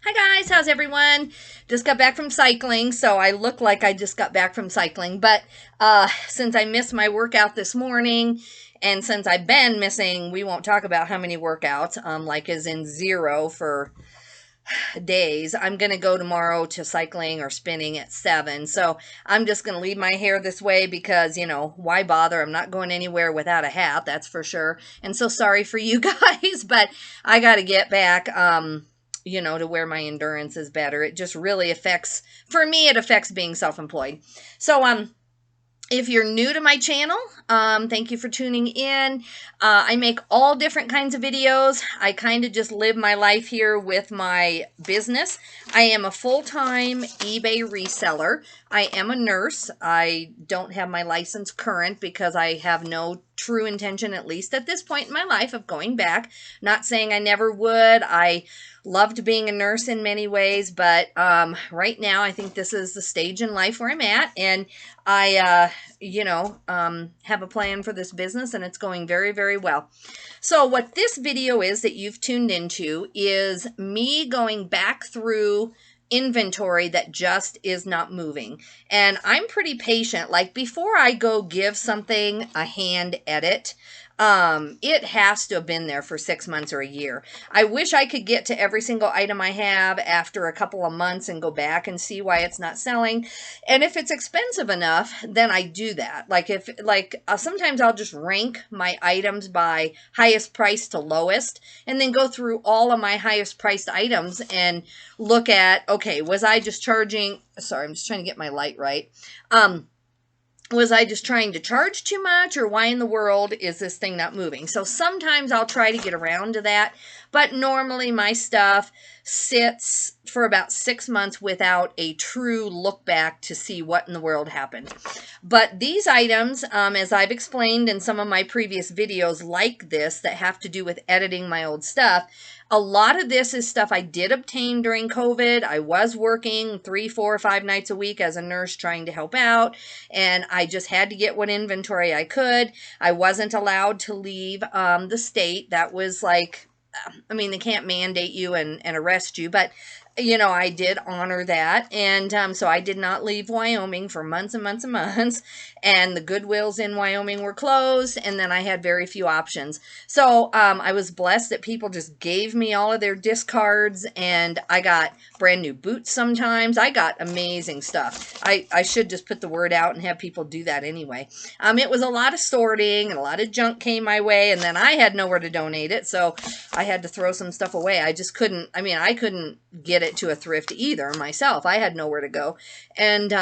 Hi guys, how's everyone? Just got back from cycling, so I look like I just got back from cycling. But since I missed my workout this morning, and since I've been missing, we won't talk about how many workouts, like as in zero for days. I'm gonna go tomorrow to cycling or spinning at 7. So I'm just gonna leave my hair this way because why bother? I'm not going anywhere without a hat, that's for sure. And so sorry for you guys, but I got to get back. To where my endurance is better. It just really affects, for me, it affects being self-employed. So, if you're new to my channel, thank you for tuning in. I make all different kinds of videos. I kind of just live my life here with my business. I am a full-time eBay reseller. I am a nurse. I don't have my license current because I have no true intention, at least at this point in my life, of going back. Not saying I never would. I loved being a nurse in many ways, but right now I think this is the stage in life where I'm at, and I have a plan for this business, and it's going very, very well. So what this video is that you've tuned into is me going back through inventory that just is not moving. And I'm pretty patient. Like, before I go give something a hand edit, it has to have been there for 6 months or a year. I wish I could get to every single item I have after a couple of months and go back and see why it's not selling. And if it's expensive enough, then I do that. Sometimes I'll just rank my items by highest price to lowest, and then go through all of my highest priced items and look at, okay, was I just charging, sorry, I'm just trying to get my light right. Was I just trying to charge too much, or why in the world is this thing not moving? So sometimes I'll try to get around to that, but normally my stuff sits for about 6 months without a true look back to see what in the world happened. But these items, as I've explained in some of my previous videos like this that have to do with editing my old stuff, a lot of this is stuff I did obtain during COVID. I was working 3, 4, 5 nights a week as a nurse trying to help out, and I just had to get what inventory I could. I wasn't allowed to leave the state. That was like, I mean, they can't mandate you and arrest you, but I did honor that. And so I did not leave Wyoming for months and months and months. And the Goodwills in Wyoming were closed. And then I had very few options. So I was blessed that people just gave me all of their discards. And I got brand new boots sometimes. I got amazing stuff. I should just put the word out and have people do that anyway. It was a lot of sorting, and a lot of junk came my way. And then I had nowhere to donate it. So I had to throw some stuff away. I just couldn't, I couldn't get it to a thrift either myself. I had nowhere to go. And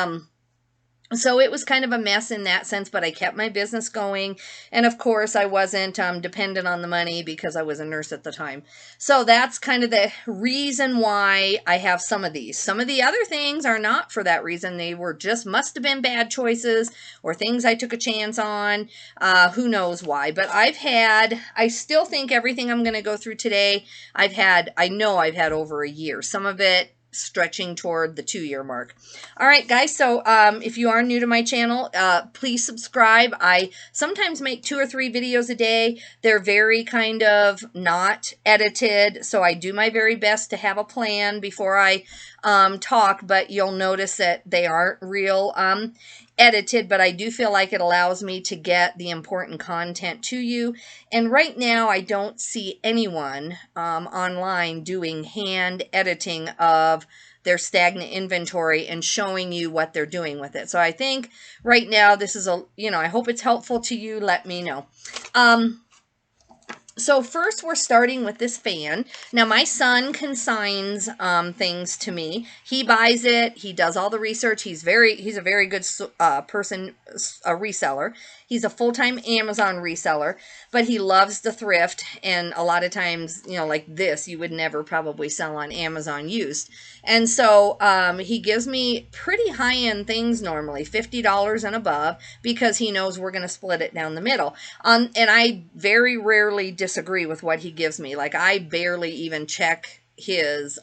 so it was kind of a mess in that sense, but I kept my business going. And of course, I wasn't dependent on the money because I was a nurse at the time. So that's kind of the reason why I have some of these. Some of the other things are not for that reason. They were just must have been bad choices or things I took a chance on. Who knows why? But I still think everything I'm going to go through today, I know I've had over a year. Some of it stretching toward the 2-year mark. All right, guys. So if you are new to my channel, please subscribe. I sometimes make 2 or 3 videos a day. They're very kind of not edited. So I do my very best to have a plan before I talk, but you'll notice that they aren't real edited, but I do feel like it allows me to get the important content to you. And right now, I don't see anyone online doing hand editing of their stagnant inventory and showing you what they're doing with it. So I think right now, this is I hope it's helpful to you. Let me know. So first we're starting with this fan. Now my son consigns things to me. He buys it. He does all the research. He's a very good person, a reseller. He's a full-time Amazon reseller, but he loves to thrift. And a lot of times, like this, you would never probably sell on Amazon used. And so he gives me pretty high-end things normally, $50 and above, because he knows we're going to split it down the middle. And I very rarely disagree with what he gives me. Like, I barely even check his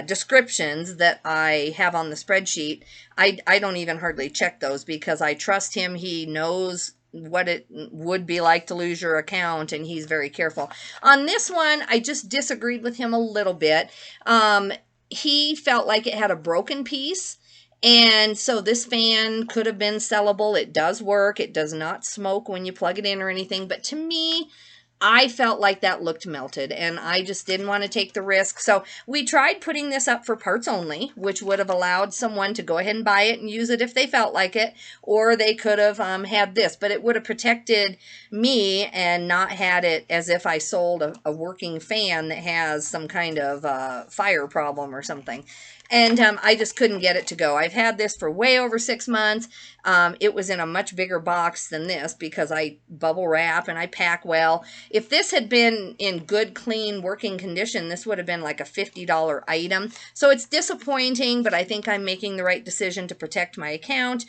descriptions that I have on the spreadsheet. I don't even hardly check those because I trust him. He knows what it would be like to lose your account, and he's very careful. On this one, I just disagreed with him a little bit. He felt like it had a broken piece, and so this fan could have been sellable. It does work. It does not smoke when you plug it in or anything, but to me, I felt like that looked melted, and I just didn't want to take the risk. So we tried putting this up for parts only, which would have allowed someone to go ahead and buy it and use it if they felt like it, or they could have had this, but it would have protected me and not had it as if I sold a working fan that has some kind of fire problem or something. And I just couldn't get it to go. I've had this for way over 6 months. It was in a much bigger box than this because I bubble wrap and I pack well. If this had been in good, clean, working condition, this would have been like a $50 item. So it's disappointing, but I think I'm making the right decision to protect my account.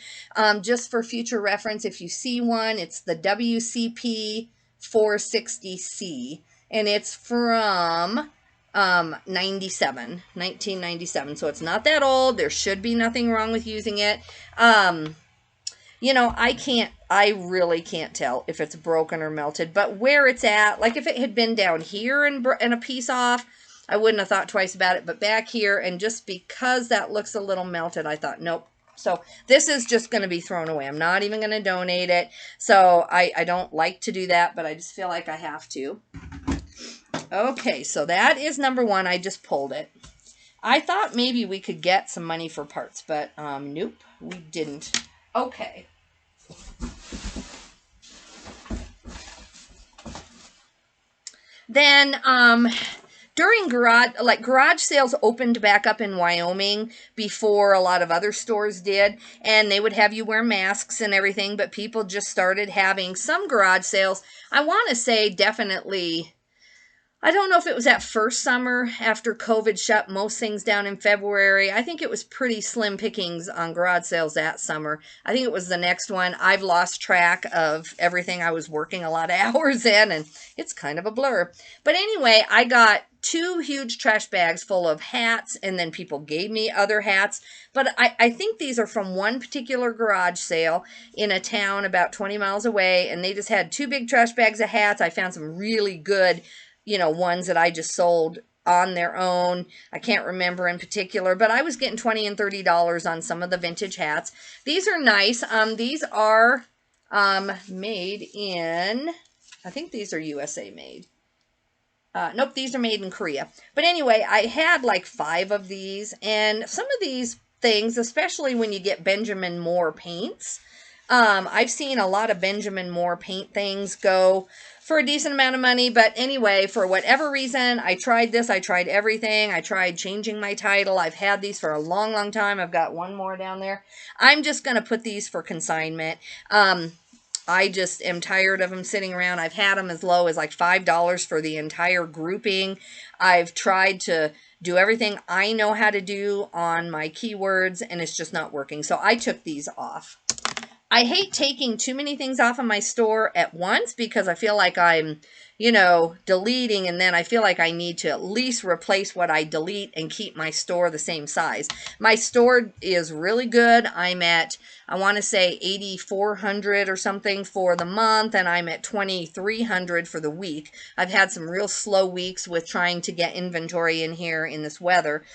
Just for future reference, if you see one, it's the WCP 460C, and it's from 1997. So it's not that old. There should be nothing wrong with using it. You know, I really can't tell if it's broken or melted, but where it's at, like if it had been down here and a piece off, I wouldn't have thought twice about it, but back here, and just because that looks a little melted, I thought, nope. So this is just going to be thrown away. I'm not even going to donate it. So I don't like to do that, but I just feel like I have to. Okay, so that is number one. I just pulled it. I thought maybe we could get some money for parts, but nope, we didn't. Okay. Then during garage sales opened back up in Wyoming before a lot of other stores did, and they would have you wear masks and everything, but people just started having some garage sales. I want to say definitely, I don't know if it was that first summer after COVID shut most things down in February. I think it was pretty slim pickings on garage sales that summer. I think it was the next one. I've lost track of everything. I was working a lot of hours in, and it's kind of a blur. But anyway, I got 2 huge trash bags full of hats, and then people gave me other hats. But I think these are from one particular garage sale in a town about 20 miles away, and they just had 2 big trash bags of hats. I found some really good, you know, ones that I just sold on their own. I can't remember in particular, but I was getting $20 and $30 on some of the vintage hats. These are nice. These are made in, I think these are USA made. Nope, these are made in Korea. But anyway, I had like 5 of these, and some of these things, especially when you get Benjamin Moore paints, I've seen a lot of Benjamin Moore paint things go for a decent amount of money. But anyway, for whatever reason, I tried this. I tried everything. I tried changing my title. I've had these for a long, long time. I've got one more down there. I'm just going to put these for consignment. I just am tired of them sitting around. I've had them as low as like $5 for the entire grouping. I've tried to do everything I know how to do on my keywords, and it's just not working. So I took these off. I hate taking too many things off of my store at once because I feel like I'm, you know, deleting, and then I feel like I need to at least replace what I delete and keep my store the same size. My store is really good. I'm at, I want to say 8,400 or something for the month, and I'm at 2,300 for the week. I've had some real slow weeks with trying to get inventory in here in this weather.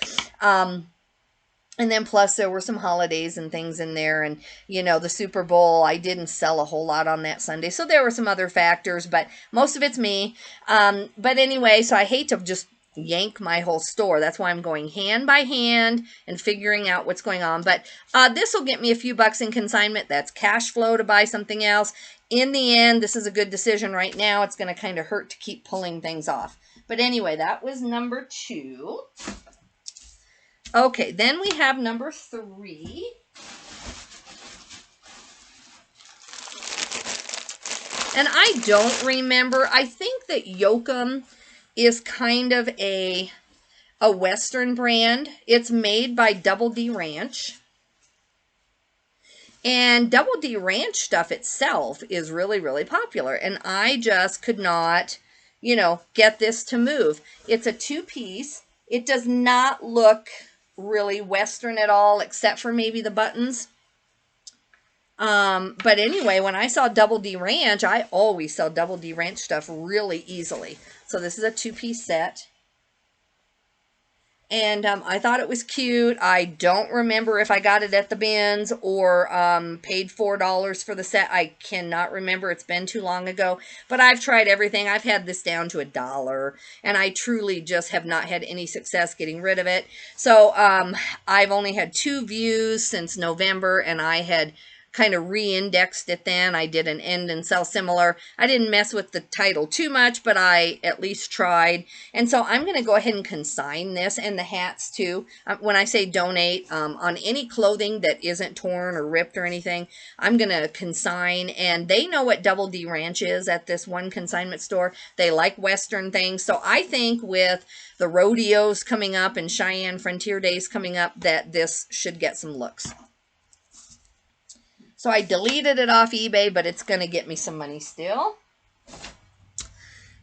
And then plus there were some holidays and things in there, and you know, the Super Bowl, I didn't sell a whole lot on that Sunday. So there were some other factors, but most of it's me. But anyway, so I hate to just yank my whole store. That's why I'm going hand by hand and figuring out what's going on. But this will get me a few bucks in consignment. That's cash flow to buy something else. In the end, this is a good decision right now. It's going to kind of hurt to keep pulling things off. But anyway, that was number 2. Okay, then we have number 3. And I don't remember. I think that Yoakum is kind of a Western brand. It's made by Double D Ranch. And Double D Ranch stuff itself is really, really popular. And I just could not, you know, get this to move. It's a 2-piece. It does not look really Western at all, except for maybe the buttons. But anyway, when I saw Double D Ranch, I always sell Double D Ranch stuff really easily. So this is a 2-piece set. And I thought it was cute. I don't remember if I got it at the bins or paid $4 for the set. I cannot remember. It's been too long ago. But I've tried everything. I've had this down to $1. And I truly just have not had any success getting rid of it. So I've only had 2 views since November. And I had kind of re-indexed it then. I did an end and sell similar. I didn't mess with the title too much, but I at least tried. And so I'm going to go ahead and consign this and the hats too. When I say donate, on any clothing that isn't torn or ripped or anything, I'm going to consign. And they know what Double D Ranch is at this one consignment store. They like Western things. So I think with the rodeos coming up and Cheyenne Frontier Days coming up, that this should get some looks. So I deleted it off eBay, but it's going to get me some money still.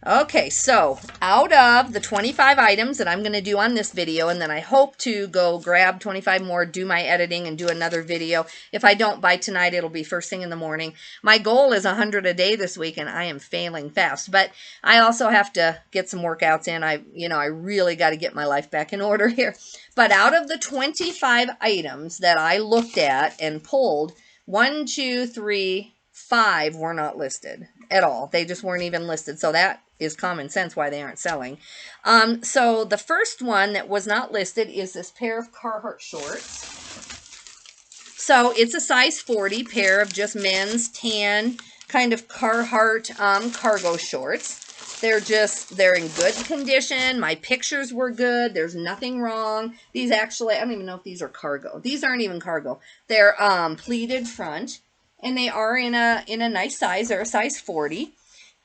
Okay, so out of the 25 items that I'm going to do on this video, and then I hope to go grab 25 more, do my editing, and do another video. If I don't by tonight, it'll be first thing in the morning. My goal is 100 a day this week, and I am failing fast. But I also have to get some workouts in. I really got to get my life back in order here. But out of the 25 items that I looked at and pulled, 1, 2, 3, 5 were not listed at all. They just weren't even listed. So that is common sense why they aren't selling. So the first one that was not listed is this pair of Carhartt shorts. So it's a size 40 pair of just men's tan kind of Carhartt cargo shorts. They're in good condition. My pictures were good. There's nothing wrong. These actually, I don't even know if these are cargo. These aren't even cargo. They're pleated front, and they are in a nice size. They're a size 40.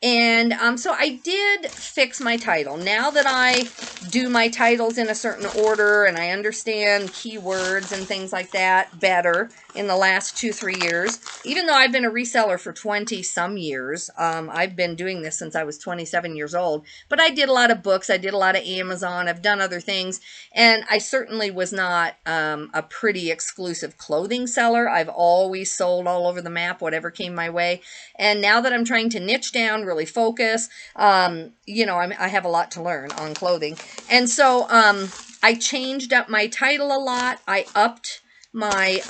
And so I did fix my title. Now that I do my titles in a certain order and I understand keywords and things like that better in the last 2-3 years, even though I've been a reseller for 20 some years, I've been doing this since I was 27 years old, but I did a lot of books, I did a lot of Amazon, I've done other things, and I certainly was not a pretty exclusive clothing seller. I've always sold all over the map, whatever came my way. And now that I'm trying to niche down, really focus, I have a lot to learn on clothing. And so I changed up my title a lot. I upped my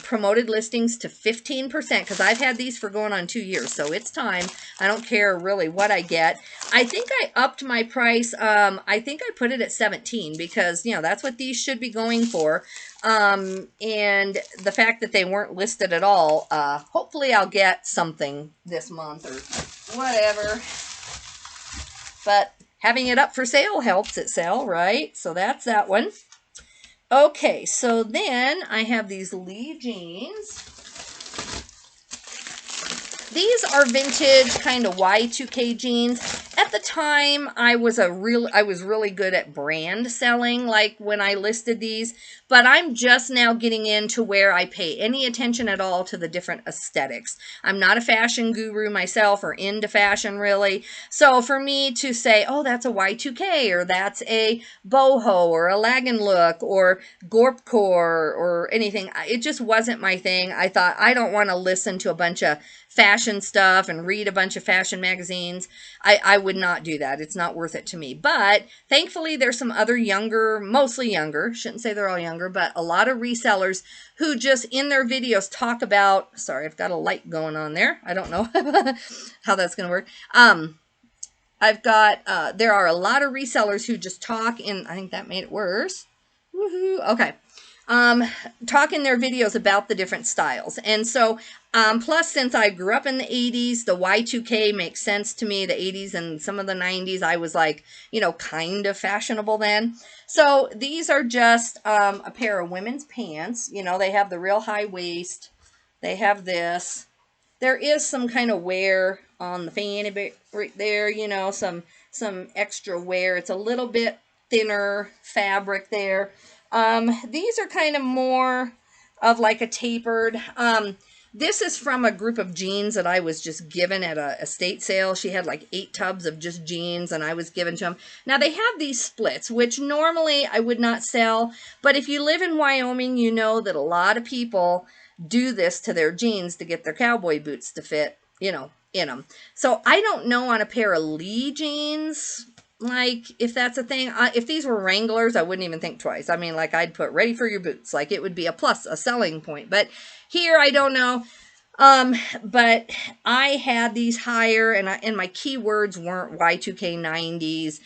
promoted listings to 15% because I've had these for going on 2 years. So it's time. I don't care really what I get. I think I upped my price. I think I put it at 17 because, that's what these should be going for. And the fact that they weren't listed at all, hopefully I'll get something this month or whatever. But having it up for sale helps it sell, right? So that's that one. Okay, so then I have these Lee jeans. These are vintage kind of Y2K jeans. At the time, I was really good at brand selling, like when I listed these, but I'm just now getting into where I pay any attention at all to the different aesthetics. I'm not a fashion guru myself or into fashion really. So for me to say, oh, that's a Y2K or that's a boho or a lagging look or gorpcore or anything, it just wasn't my thing. I thought, I don't want to listen to a bunch of fashion stuff and read a bunch of fashion magazines. I would not do that. It's not worth it to me. But thankfully, there's some other younger, mostly younger, shouldn't say they're all younger, but a lot of resellers who just in their videos talk about, sorry, I've got a light going on there. I don't know how that's going to work. There are a lot of resellers who just talk in, I think that made it worse. Woohoo. Okay. Talk in their videos about the different styles. And so, plus since I grew up in the 80s, the Y2K makes sense to me. The 80s and some of the 90s, I was like, kind of fashionable then. So these are just a pair of women's pants. They have the real high waist. They have this. There is some kind of wear on the fanny bit right there, some extra wear. It's a little bit thinner fabric there. These are kind of more of like a tapered, this is from a group of jeans that I was just given at a estate sale. She had like 8 tubs of just jeans and I was given to them. Now they have these splits, which normally I would not sell, but if you live in Wyoming, you know that a lot of people do this to their jeans to get their cowboy boots to fit, you know, in them. So I don't know on a pair of Lee jeans, like, if that's a thing. If these were Wranglers, I wouldn't even think twice. I mean, like, I'd put ready for your boots. Like, it would be a plus, a selling point. But here, I don't know. But I had these higher, and my keywords weren't Y2K 90s.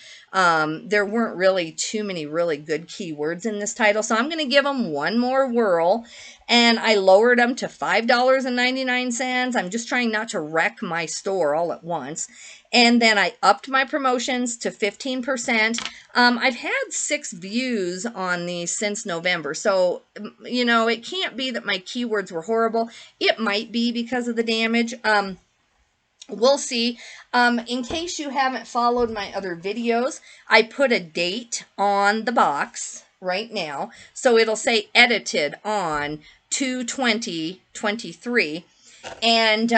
There weren't really too many really good keywords in this title, so I'm going to give them one more whirl, and I lowered them to $5.99. I'm just trying not to wreck my store all at once. And then I upped my promotions to 15%. I've had 6 views on these since November. So, you know, it can't be that my keywords were horrible. It might be because of the damage. We'll see. In case you haven't followed my other videos, I put a date on the box right now. So it'll say edited on 2/20/23. And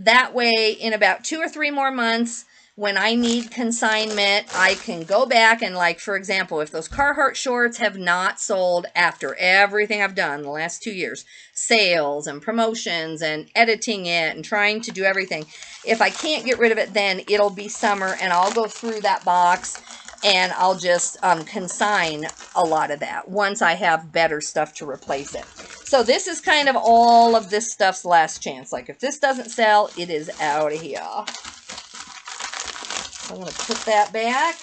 that way, in about 2 or 3 more months, when I need consignment, I can go back and, like, for example, if those Carhartt shorts have not sold after everything I've done the last 2 years, sales and promotions and editing it and trying to do everything, if I can't get rid of it, then it'll be summer, and I'll go through that box and I'll just consign a lot of that once I have better stuff to replace it. So this is kind of all of this stuff's last chance. Like, if this doesn't sell, it is out of here. So I'm going to put that back.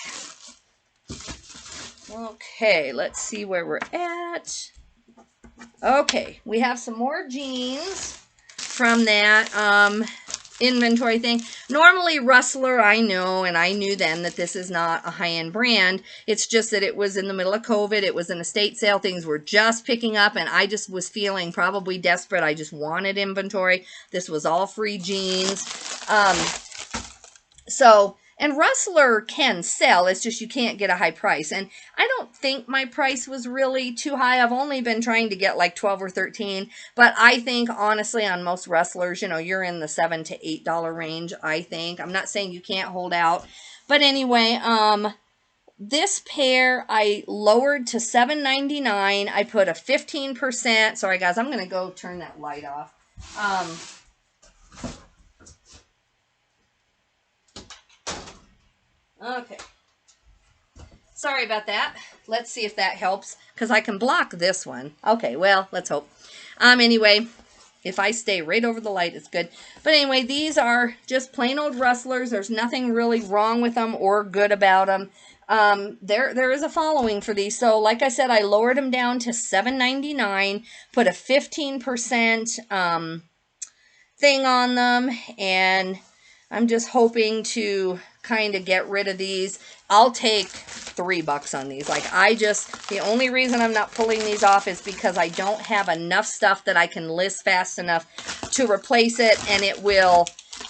Okay, let's see where we're at. Okay, we have some more jeans from that inventory thing. Normally Rustler, I know, and I knew then that this is not a high-end brand. It's just that it was in the middle of COVID. It was an estate sale. Things were just picking up, and I just was feeling probably desperate. I just wanted inventory. This was all free jeans. And Rustler can sell. It's just you can't get a high price. And I don't think my price was really too high. I've only been trying to get like 12 or 13. But I think, honestly, on most Rustlers, you know, you're in the $7 to $8 range, I think. I'm not saying you can't hold out. But anyway, this pair I lowered to $7.99. I put a 15%. Sorry, guys, I'm going to go turn that light off. Okay. Sorry about that. Let's see if that helps, because I can block this one. Okay, well, let's hope. Anyway, if I stay right over the light, it's good. But anyway, these are just plain old Rustlers. There's nothing really wrong with them or good about them. There is a following for these. So, like I said, I lowered them down to $7.99, put a 15% thing on them, and I'm just hoping to kind of get rid of these. I'll take $3 on these. Like, the only reason I'm not pulling these off is because I don't have enough stuff that I can list fast enough to replace it, and it will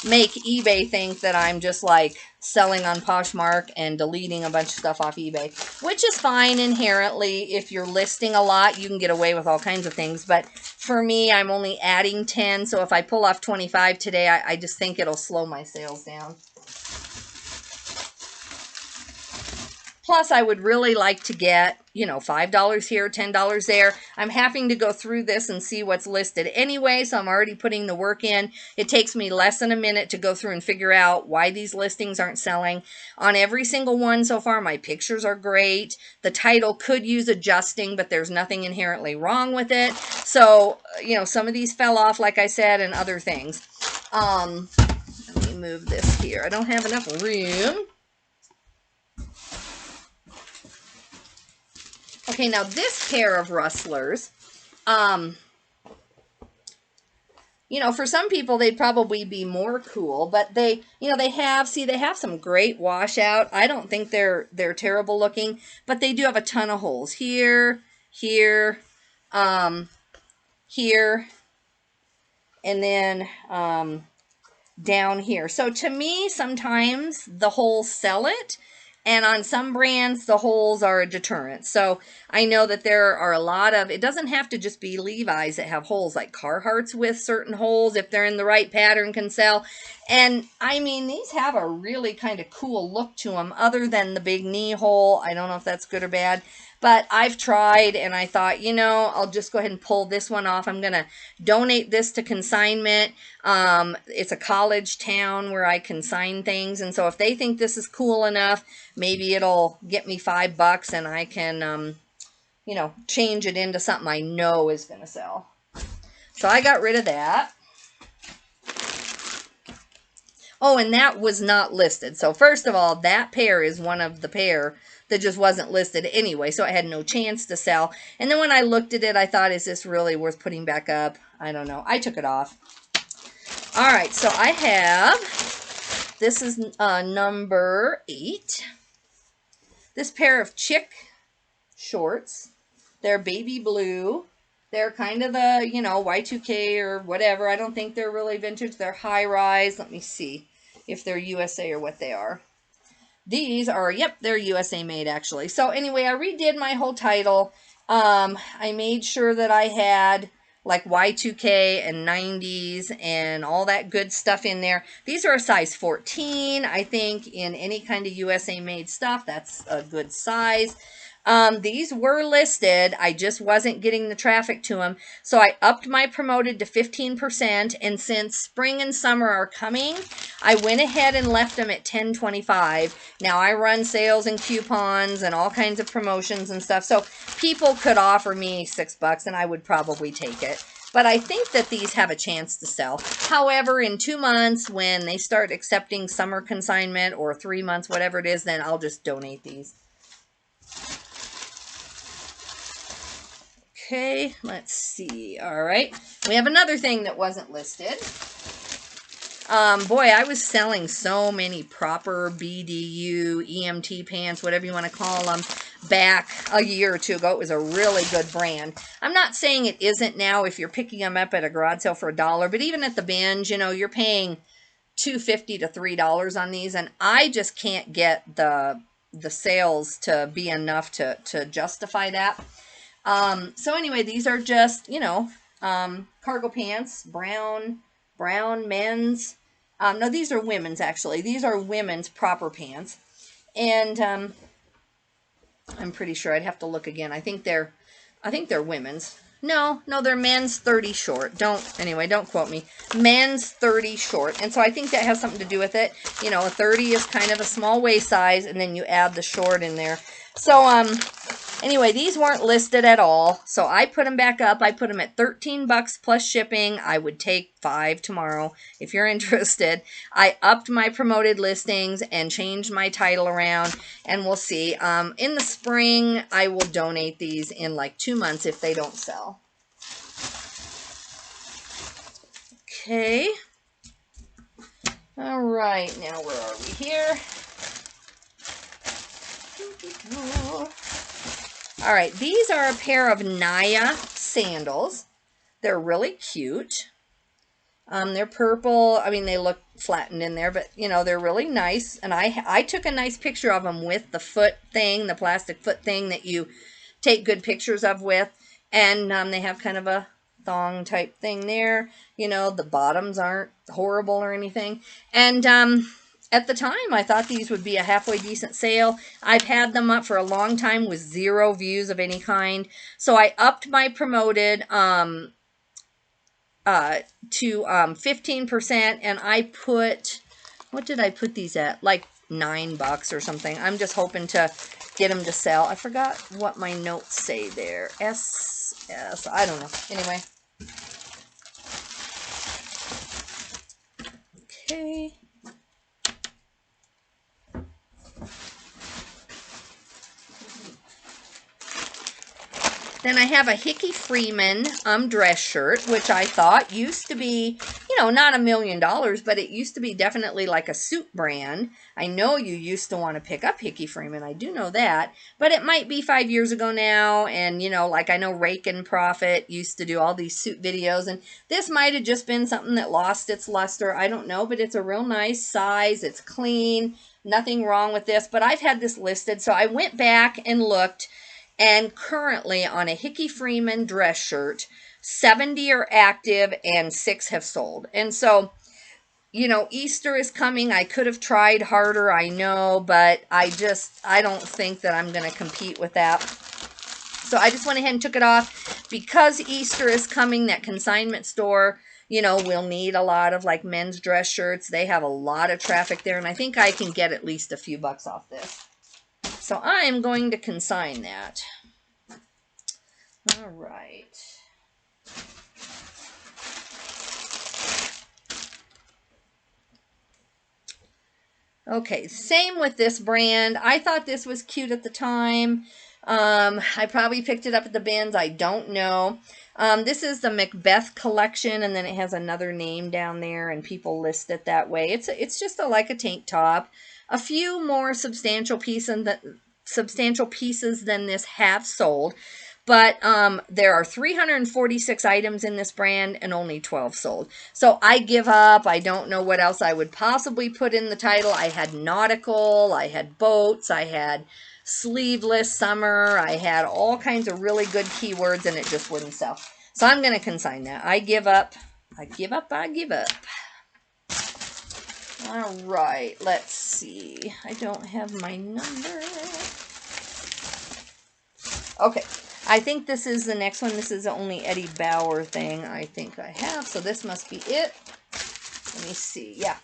make eBay think that I'm just like selling on Poshmark and deleting a bunch of stuff off eBay, which is fine inherently. If you're listing a lot, you can get away with all kinds of things, but for me, I'm only adding 10, so if I pull off 25 today, I just think it'll slow my sales down. Plus, I would really like to get, you know, $5 here, $10 there. I'm having to go through this and see what's listed anyway, so I'm already putting the work in. It takes me less than a minute to go through and figure out why these listings aren't selling. On every single one so far, my pictures are great. The title could use adjusting, but there's nothing inherently wrong with it. So, you know, some of these fell off, like I said, and other things. Let me move this here. I don't have enough room. Okay, now this pair of Rustlers, you know, for some people, they'd probably be more cool, but they, you know, they have some great washout. I don't think they're terrible looking, but they do have a ton of holes here, here, here, and then, down here. So to me, sometimes the holes sell it. And on some brands, the holes are a deterrent. So I know that there are a lot of, it doesn't have to just be Levi's that have holes, like Carhartts with certain holes, if they're in the right pattern, can sell. And I mean, these have a really kind of cool look to them, other than the big knee hole. I don't know if that's good or bad, but I've tried and I thought, you know, I'll just go ahead and pull this one off. I'm going to donate this to consignment. It's a college town where I consign things. And so if they think this is cool enough, maybe it'll get me $5 and I can, you know, change it into something I know is going to sell. So I got rid of that. Oh, and that was not listed. So first of all, that pair is one of the pair that just wasn't listed anyway, so I had no chance to sell. And then when I looked at it, I thought, is this really worth putting back up? I don't know. I took it off. All right, so I have, this is number 8. This pair of chick shorts. They're baby blue. They're kind of the, you know, Y2K or whatever. I don't think they're really vintage. They're high rise. Let me see if they're USA or what they are. These are, yep, they're USA made actually. So anyway, I redid my whole title. I made sure that I had like Y2K and 90s and all that good stuff in there. These are a size 14. I think in any kind of USA made stuff, that's a good size. These were listed. I just wasn't getting the traffic to them. So I upped my promoted to 15%. And since spring and summer are coming, I went ahead and left them at $10.25. Now I run sales and coupons and all kinds of promotions and stuff. So people could offer me $6 and I would probably take it. But I think that these have a chance to sell. However, in 2 months, when they start accepting summer consignment, or 3 months, whatever it is, then I'll just donate these. Okay, let's see. All right, we have another thing that wasn't listed. Boy, I was selling so many proper BDU, EMT pants, whatever you want to call them, back a year or 2 ago. It was a really good brand. I'm not saying it isn't now if you're picking them up at a garage sale for $1, but even at the binge, you know, you're paying $2.50 to $3 on these, and I just can't get the sales to be enough to justify that. So anyway, these are just, you know, cargo pants, brown men's. No, these are women's actually. These are women's proper pants. And, I'm pretty sure I'd have to look again. I think they're women's. No, they're men's 30 short. Don't quote me. Men's 30 short. And so I think that has something to do with it. You know, a 30 is kind of a small waist size, and then you add the short in there. So, anyway, these weren't listed at all. So I put them back up. I put them at $13 plus shipping. I would take 5 tomorrow if you're interested. I upped my promoted listings and changed my title around, and we'll see. In the spring, I will donate these in like 2 months if they don't sell. Okay. All right. Now, where are we here? All right, these are a pair of Naya sandals. They're really cute. They're purple. I mean, they look flattened in there, but, you know, they're really nice. And I took a nice picture of them with the foot thing, the plastic foot thing that you take good pictures of with. And they have kind of a thong type thing there. You know, the bottoms aren't horrible or anything. And at the time, I thought these would be a halfway decent sale. I've had them up for a long time with 0 views of any kind. So I upped my promoted to 15%, and I put, what did I put these at? Like $9 or something. I'm just hoping to get them to sell. I forgot what my notes say there. SS, I don't know. Anyway. Okay. Then I have a Hickey Freeman dress shirt, which I thought used to be, you know, not $1 million, but it used to be definitely like a suit brand. I know you used to want to pick up Hickey Freeman. I do know that. But it might be 5 years ago now. And, you know, like I know Rake and Profit used to do all these suit videos. And this might have just been something that lost its luster. I don't know. But it's a real nice size. It's clean. Nothing wrong with this. But I've had this listed. So I went back and looked. And currently on a Hickey Freeman dress shirt, 70 are active and 6 have sold. And so, you know, Easter is coming. I could have tried harder, I know, but I don't think that I'm going to compete with that. So I just went ahead and took it off because Easter is coming. That consignment store, you know, will need a lot of like men's dress shirts. They have a lot of traffic there, and I think I can get at least a few bucks off this. So I am going to consign that. All right. Okay, same with this brand. I thought this was cute at the time. I probably picked it up at the bins. I don't know. This is the Macbeth collection, and then it has another name down there, and people list it that way. It's just like a tank top. A few more substantial pieces than this have sold. But there are 346 items in this brand and only 12 sold. So I give up. I don't know what else I would possibly put in the title. I had nautical, I had boats, I had sleeveless summer, I had all kinds of really good keywords, and it just wouldn't sell. So I'm going to consign that. I give up. I give up. I give up. All right. Let's see. I don't have my number. Okay. I think this is the next one. This is the only Eddie Bauer thing I think I have. So this must be it. Let me see. Yeah.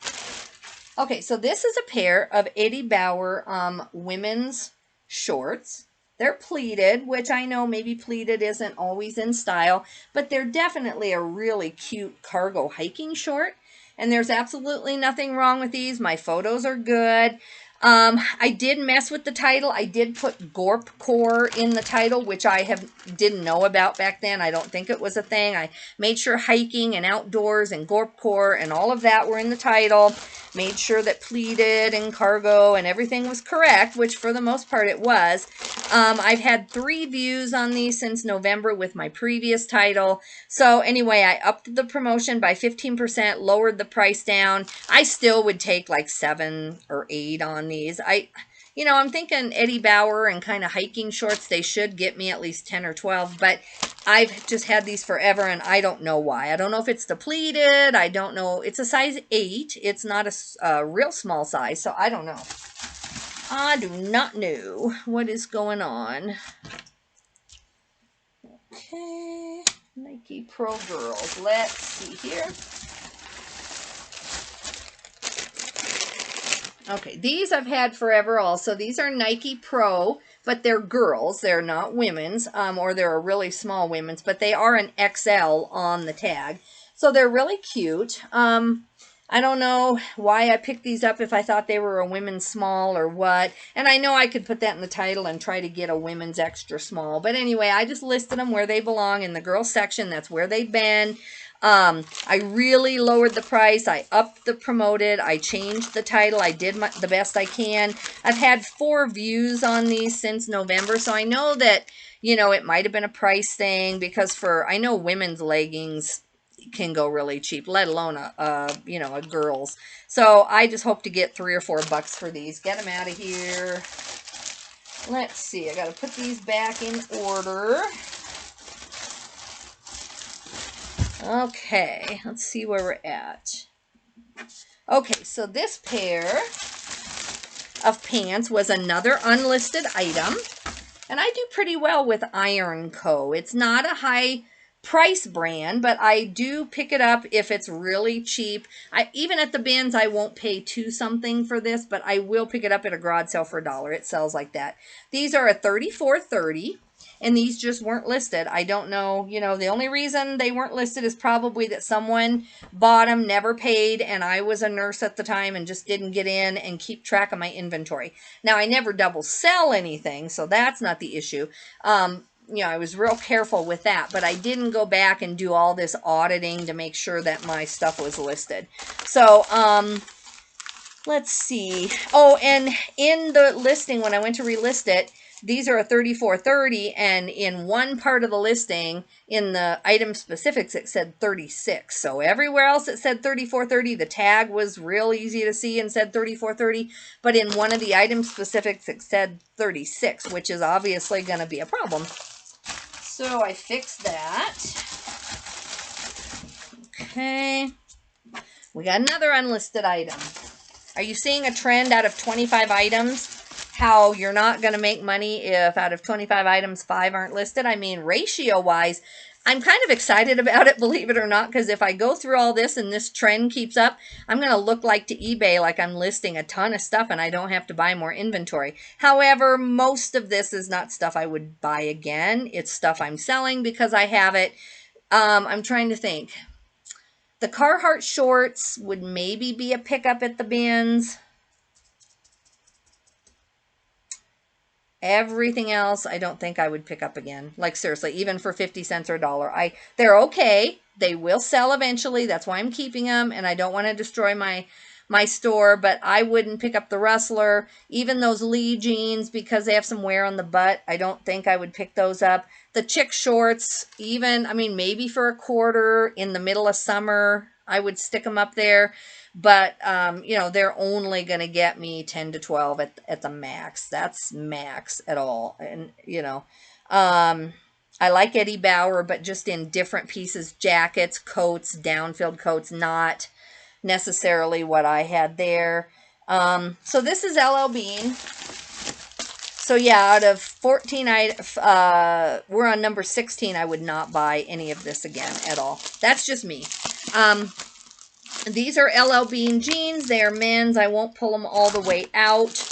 Okay, so this is a pair of Eddie Bauer women's shorts. They're pleated, which I know maybe pleated isn't always in style, but they're definitely a really cute cargo hiking short. And there's absolutely nothing wrong with these. My photos are good. I did mess with the title. I did put Gorp Core in the title, which I didn't know about back then. I don't think it was a thing. I made sure hiking and outdoors and Gorp Core and all of that were in the title. Made sure that pleated and cargo and everything was correct, which for the most part it was. I've had 3 views on these since November with my previous title. So anyway, I upped the promotion by 15%, lowered the price down. I still would take like 7 or 8 on these. You know, I'm thinking Eddie Bauer and kind of hiking shorts, they should get me at least 10 or 12, but I've just had these forever and I don't know why. I don't know if it's depleted. I don't know. It's a size 8. It's not a real small size, so I don't know. I do not know what is going on. Okay, Nike Pro Girls. Let's see here. Okay, these I've had forever also. These are Nike Pro, but they're girls. They're not women's, or they're a really small women's, but they are an XL on the tag. So they're really cute. I don't know why I picked these up, if I thought they were a women's small or what. And I know I could put that in the title and try to get a women's extra small. But anyway, I just listed them where they belong in the girls section. That's where they've been. I really lowered the price. I upped the promoted. I changed the title. I did the best I can. I've had 4 views on these since November, so I know that, you know, it might have been a price thing, because I know women's leggings can go really cheap, let alone you know, a girl's. So I just hope to get 3 or 4 bucks for these. Get them out of here. Let's see. I got to put these back in order. Okay, let's see where we're at. Okay, so this pair of pants was another unlisted item, and I do pretty well with Iron Co. It's not a high price brand, but I do pick it up if it's really cheap. Even at the bins, I won't pay $2 for this, but I will pick it up at a garage sale for $1. It sells like that. These are a $34.30. And these just weren't listed. I don't know, you know, the only reason they weren't listed is probably that someone bought them, never paid, and I was a nurse at the time and just didn't get in and keep track of my inventory. Now, I never double sell anything, so that's not the issue. You know, I was real careful with that, but I didn't go back and do all this auditing to make sure that my stuff was listed. So, let's see. Oh, and in the listing, when I went to relist it, these are a $34.30, and in one part of the listing, in the item specifics, it said $36. So everywhere else it said $34.30. The tag was real easy to see and said $34.30, but in one of the item specifics, it said $36, which is obviously going to be a problem. So I fixed that. Okay. We got another unlisted item. Are you seeing a trend out of 25 items? How you're not going to make money if out of 25 items, 5 aren't listed? I mean, ratio-wise, I'm kind of excited about it, believe it or not, because if I go through all this and this trend keeps up, I'm going to look like to eBay like I'm listing a ton of stuff and I don't have to buy more inventory. However, most of this is not stuff I would buy again. It's stuff I'm selling because I have it. I'm trying to think. The Carhartt shorts would maybe be a pickup at the bins. Everything else, I don't think I would pick up again. Like, seriously, even for 50 cents or $1. They're okay. They will sell eventually. That's why I'm keeping them, and I don't want to destroy my store, but I wouldn't pick up the Reseller. Even those Lee jeans, because they have some wear on the butt, I don't think I would pick those up. The chick shorts, even, I mean, maybe for a quarter in the middle of summer, I would stick them up there. But, you know, they're only going to get me 10 to 12 at the max. That's max at all. And, you know, I like Eddie Bauer, but just in different pieces, jackets, coats, down-filled coats, not necessarily what I had there. So this is LL Bean. So yeah, out of 14, we're on number 16. I would not buy any of this again at all. That's just me. These are LL Bean jeans. They are men's. I won't pull them all the way out.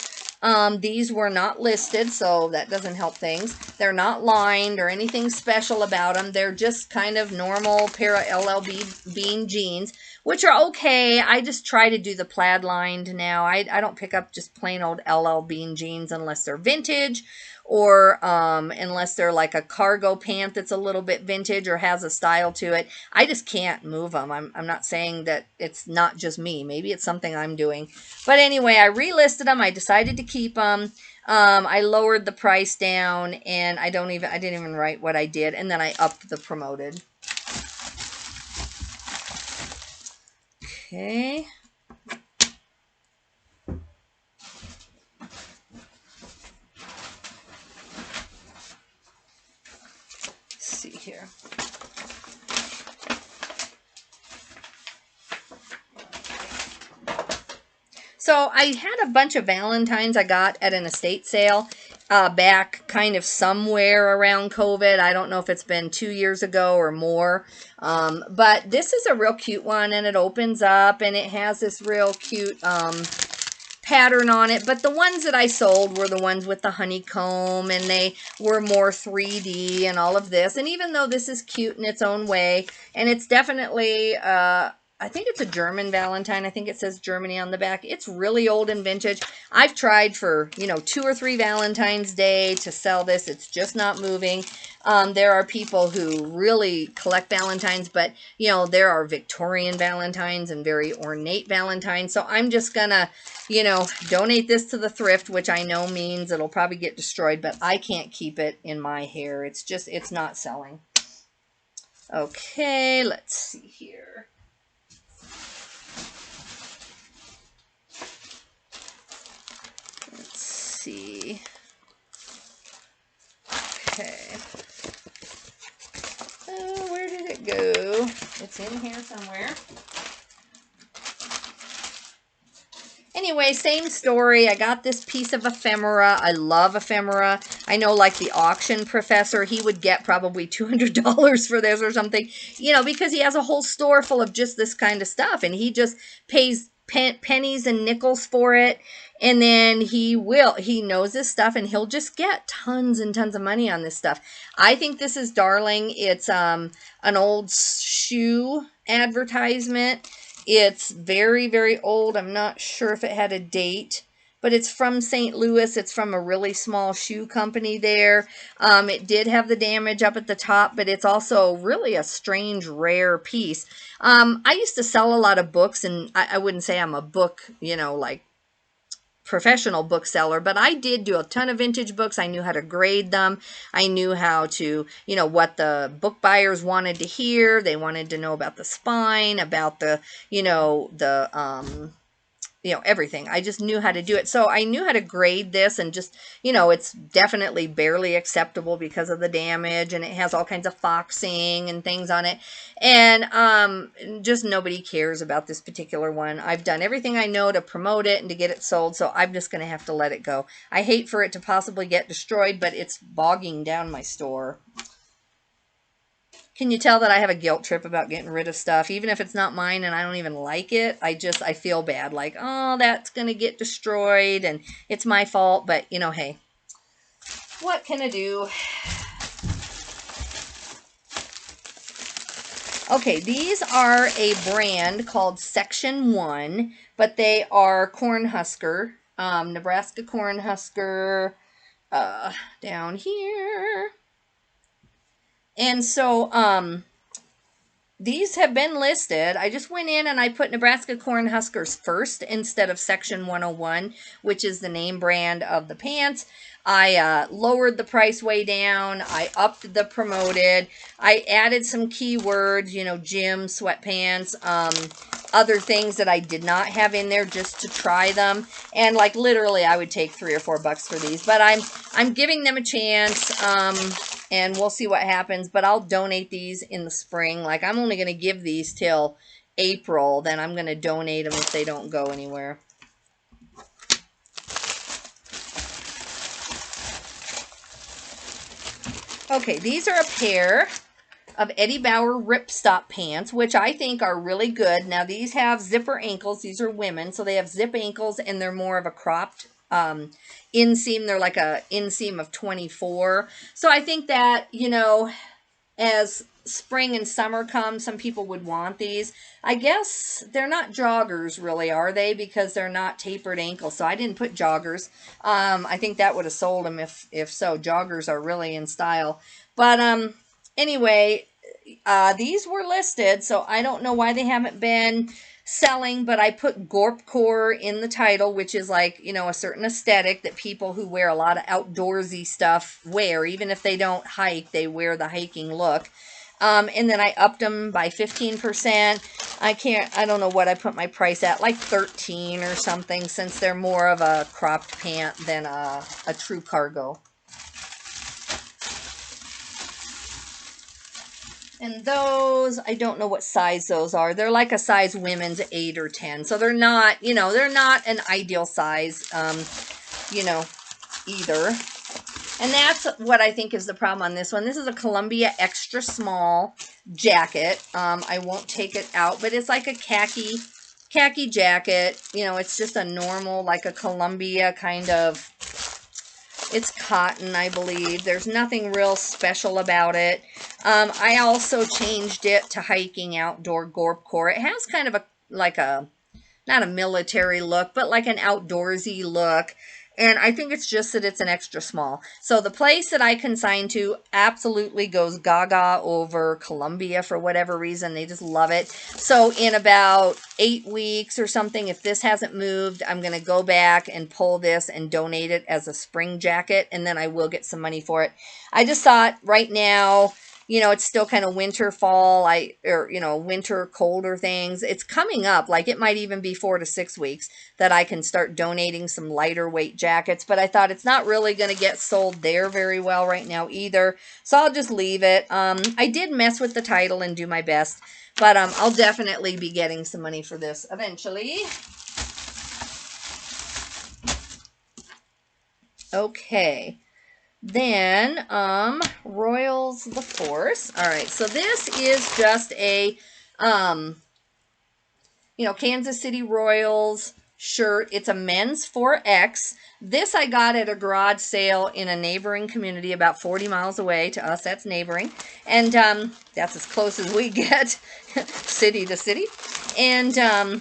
These were not listed, so that doesn't help things. They're not lined or anything special about them. They're just kind of normal pair of LL Bean jeans, which are okay. I just try to do the plaid lined now. I don't pick up just plain old LL Bean jeans unless they're vintage, or unless they're like a cargo pant that's a little bit vintage or has a style to it. I just can't move them. I'm not saying that it's not just me. Maybe it's something I'm doing. But anyway, I relisted them. I decided to keep them. I lowered the price down, and I didn't even write what I did, and then I upped the promoted. Okay. Let's see here. So I had a bunch of Valentines I got at an estate sale back kind of somewhere around COVID. I don't know if it's been 2 years ago or more. But this is a real cute one, and it opens up, and it has this real cute pattern on it. But the ones that I sold were the ones with the honeycomb, and they were more 3D and all of this. And even though this is cute in its own way, and it's definitely I think it's a German Valentine. I think it says Germany on the back. It's really old and vintage. I've tried for, 2 or 3 Valentine's Day to sell this. It's just not moving. There are people who really collect Valentines, but, there are Victorian Valentines and very ornate Valentines. So I'm just going to, donate this to the thrift, which I know means it'll probably get destroyed, but I can't keep it in my hair. It's not selling. Okay, let's see here. See. Okay. Where did it go? It's in here somewhere. Anyway, same story. I got this piece of ephemera. I love ephemera. I know, like the auction professor, he would get probably $200 for this or something, because he has a whole store full of just this kind of stuff, and he just pays pennies and nickels for it. And then he knows this stuff, and he'll just get tons and tons of money on this stuff. I think this is darling. It's an old shoe advertisement. It's very, very old. I'm not sure if it had a date, but it's from St. Louis. It's from a really small shoe company there. It did have the damage up at the top, but it's also really a strange, rare piece. I used to sell a lot of books, and I wouldn't say I'm a book, like professional bookseller, but I did do a ton of vintage books. I knew how to grade them. I knew how to, what the book buyers wanted to hear. They wanted to know about the spine, about the, you know, everything. I just knew how to do it. So I knew how to grade this, and just, you know, it's definitely barely acceptable because of the damage, and it has all kinds of foxing and things on it. And just nobody cares about this particular one. I've done everything I know to promote it and to get it sold, so I'm just going to have to let it go. I hate for it to possibly get destroyed, but it's bogging down my store. Can you tell that I have a guilt trip about getting rid of stuff? Even if it's not mine and I don't even like it, I feel bad. Like, oh, that's going to get destroyed and it's my fault. But, you know, hey, what can I do? Okay, these are a brand called Section 1, but they are Cornhusker, Nebraska Cornhusker, down here. And so, these have been listed. I just went in and I put Nebraska Cornhuskers first instead of Section 101, which is the name brand of the pants. I lowered the price way down. I upped the promoted. I added some keywords, you know, gym, sweatpants, other things that I did not have in there just to try them. And like literally I would take $3 or $4 for these, but I'm giving them a chance. And we'll see what happens, but I'll donate these in the spring. Like, I'm only going to give these till April, then I'm going to donate them if they don't go anywhere. Okay, these are a pair of Eddie Bauer ripstop pants, which I think are really good. Now, these have zipper ankles. These are women, so they have zip ankles, and they're more of a cropped inseam. They're like a inseam of 24. So I think that, you know, as spring and summer come, some people would want these. I guess they're not joggers really, are they? Because they're not tapered ankles. So I didn't put joggers. I think that would have sold them if so. Joggers are really in style. But anyway, these were listed, so I don't know why they haven't been selling, but I put Gorpcore in the title, which is like, you know, a certain aesthetic that people who wear a lot of outdoorsy stuff wear. Even if they don't hike, they wear the hiking look. And then I upped them by 15%. I don't know what I put my price at, like 13 or something, since they're more of a cropped pant than a true cargo. And those, I don't know what size those are. They're like a size women's 8 or 10. So they're not, you know, they're not an ideal size, you know, either. And that's what I think is the problem on this one. This is a Columbia extra small jacket. I won't take it out, but it's like a khaki jacket. You know, it's just a normal, like a Columbia kind of, it's cotton, I believe. There's nothing real special about it. I also changed it to hiking outdoor Gorpcore. It has kind of a, like a, not a military look, but like an outdoorsy look. And I think it's just that it's an extra small. So the place that I consign to absolutely goes gaga over Columbia for whatever reason. They just love it. So in about 8 weeks or something, if this hasn't moved, I'm going to go back and pull this and donate it as a spring jacket. And then I will get some money for it. I just thought right now, you know, it's still kind of winter, fall, or, you know, winter, colder things. It's coming up. Like, it might even be 4 to 6 weeks that I can start donating some lighter weight jackets. But I thought it's not really going to get sold there very well right now either. So I'll just leave it. I did mess with the title and do my best. But I'll definitely be getting some money for this eventually. Okay. Then, Royals the Force. All right, so this is just a, you know, Kansas City Royals shirt. It's a men's 4X. This I got at a garage sale in a neighboring community about 40 miles away. To us, that's neighboring. And that's as close as we get, city to city. And,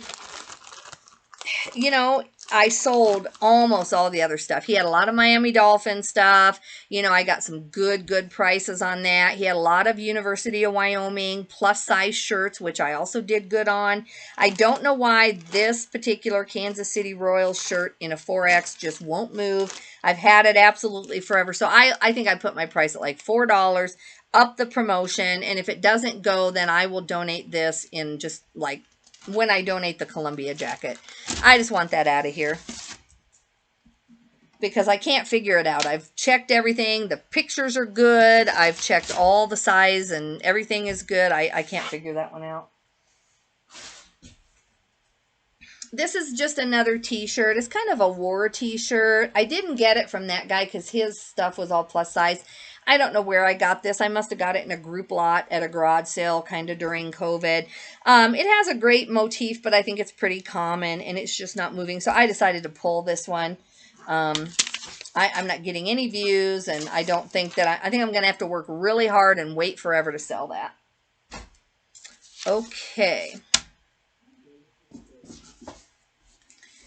you know, I sold almost all the other stuff. He had a lot of Miami Dolphin stuff. You know, I got some good prices on that. He had a lot of University of Wyoming plus size shirts, which I also did good on. I don't know why this particular Kansas City Royals shirt in a 4X just won't move. I've had it absolutely forever. So I think I put my price at like $4, up the promotion. And if it doesn't go, then I will donate this in just like when I donate the Columbia jacket. I just want that out of here, because I can't figure it out. I've checked everything. The pictures are good. I've checked all the size and everything is good. I can't figure that one out. This is just another t-shirt. It's kind of a war t-shirt. I didn't get it from that guy because his stuff was all plus size. I don't know where I got this. I must have got it in a group lot at a garage sale kind of during COVID. It has a great motif, but I think it's pretty common and it's just not moving. So I decided to pull this one. I'm not getting any views, and I don't think that I think I'm going to have to work really hard and wait forever to sell that. Okay.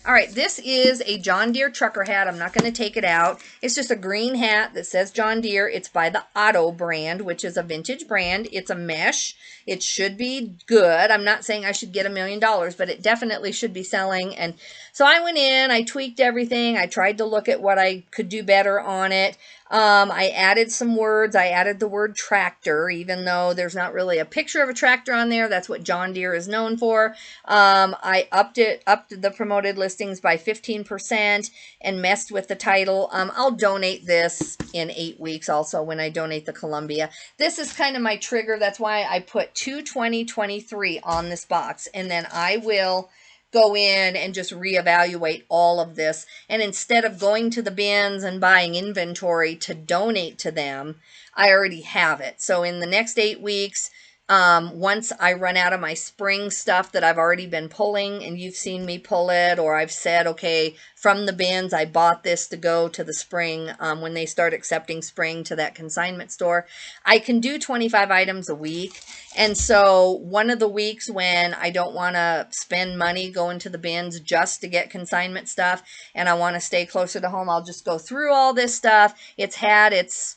All right, this is a John Deere trucker hat. I'm not going to take it out. It's just a green hat that says John Deere. It's by the Auto brand, which is a vintage brand. It's a mesh. It should be good. I'm not saying I should get $1 million, but it definitely should be selling. And so I went in, I tweaked everything. I tried to look at what I could do better on it. I added some words. I added the word tractor, even though there's not really a picture of a tractor on there. That's what John Deere is known for. I upped the promoted listings by 15% and messed with the title. I'll donate this in 8 weeks also when I donate the Columbia. This is kind of my trigger. That's why I put 2/20/23 on this box, and then I will go in and just reevaluate all of this. And instead of going to the bins and buying inventory to donate to them, I already have it. So in the next 8 weeks, once I run out of my spring stuff that I've already been pulling, and you've seen me pull it, or I've said, okay, from the bins, I bought this to go to the spring, when they start accepting spring to that consignment store, I can do 25 items a week. And so one of the weeks when I don't want to spend money going to the bins just to get consignment stuff, and I want to stay closer to home, I'll just go through all this stuff. It's had its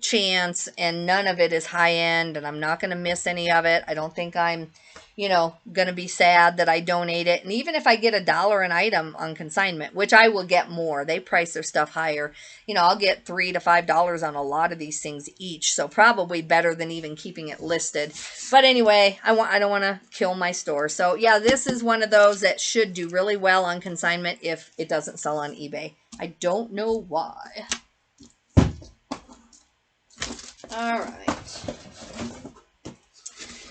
chance, and none of it is high end, and I'm not going to miss any of it. I don't think I'm, going to be sad that I donate it. And even if I get $1 an item on consignment, which I will get more, they price their stuff higher. I'll get $3 to $5 on a lot of these things each. So probably better than even keeping it listed. But anyway, I don't want to kill my store. So yeah, this is one of those that should do really well on consignment if it doesn't sell on eBay. I don't know why. All right.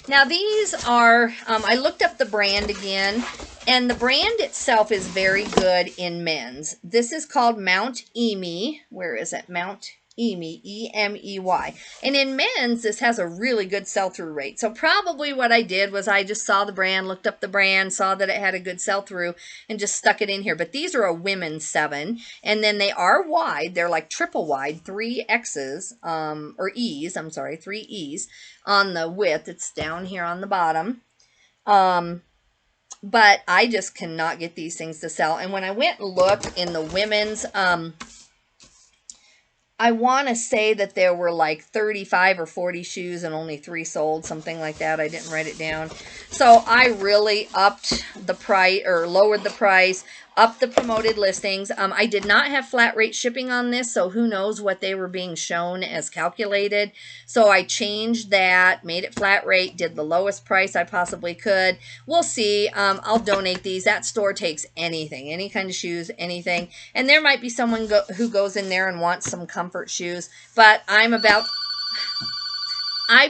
Now these are, I looked up the brand again, and the brand itself is very good in men's. This is called Mount Emy. Where is it? Mount Emy, E-M-E-Y. And in men's, this has a really good sell-through rate. So probably what I did was I just saw the brand, looked up the brand, saw that it had a good sell-through, and just stuck it in here. But these are a women's 7, and then they are wide. They're like triple wide, 3 X's, or E's, I'm sorry, 3 E's on the width. It's down here on the bottom. But I just cannot get these things to sell. And when I went and looked in the women's, I want to say that there were like 35 or 40 shoes and only 3 sold, something like that. I didn't write it down. So I really upped the price, or lowered the price, upped the promoted listings. I did not have flat rate shipping on this, so who knows what they were being shown as calculated. So I changed that, made it flat rate, did the lowest price I possibly could. We'll see. I'll donate these. That store takes anything, any kind of shoes, anything. And there might be someone who goes in there and wants some comfort shoes, but I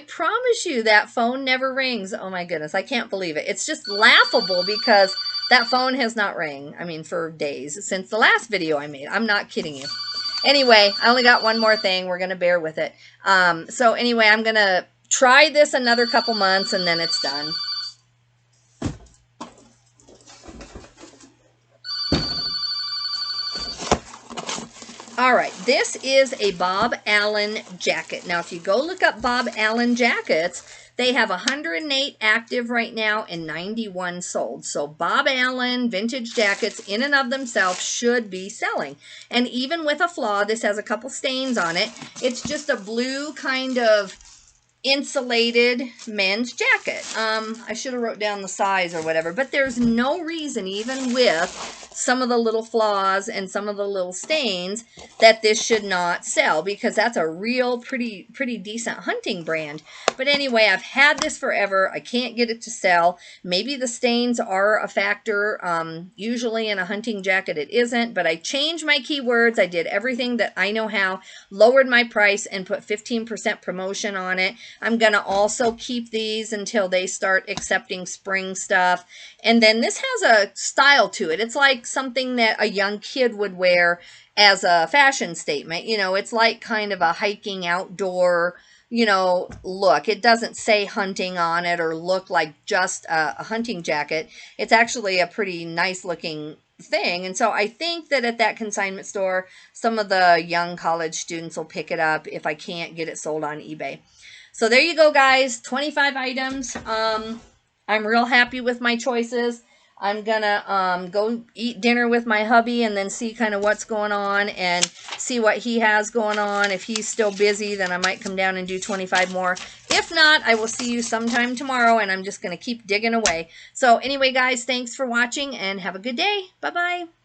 promise you that phone never rings. Oh my goodness, I can't believe it. It's just laughable because that phone has not rang, for days since the last video I made. I'm not kidding you. Anyway, I only got one more thing. We're going to bear with it. So anyway, I'm going to try this another couple months and then it's done. All right, this is a Bob Allen jacket. Now, if you go look up Bob Allen jackets, they have 108 active right now and 91 sold. So Bob Allen vintage jackets in and of themselves should be selling. And even with a flaw, this has a couple stains on it. It's just a blue kind of insulated men's jacket. I should have wrote down the size or whatever, but there's no reason, even with some of the little flaws and some of the little stains, that this should not sell, because that's a real pretty decent hunting brand. But anyway, I've had this forever. I can't get it to sell. Maybe the stains are a factor. Usually in a hunting jacket it isn't, but I changed my keywords. I did everything that I know how, lowered my price, and put 15% promotion on it. I'm going to also keep these until they start accepting spring stuff. And then this has a style to it. It's like something that a young kid would wear as a fashion statement. You know, it's like kind of a hiking outdoor, you know, look. It doesn't say hunting on it or look like just a hunting jacket. It's actually a pretty nice looking thing. And so I think that at that consignment store, some of the young college students will pick it up if I can't get it sold on eBay. So there you go, guys. 25 items. I'm real happy with my choices. I'm gonna go eat dinner with my hubby and then see kind of what's going on and see what he has going on. If he's still busy, then I might come down and do 25 more. If not, I will see you sometime tomorrow, and I'm just gonna keep digging away. So anyway, guys, thanks for watching and have a good day. Bye-bye.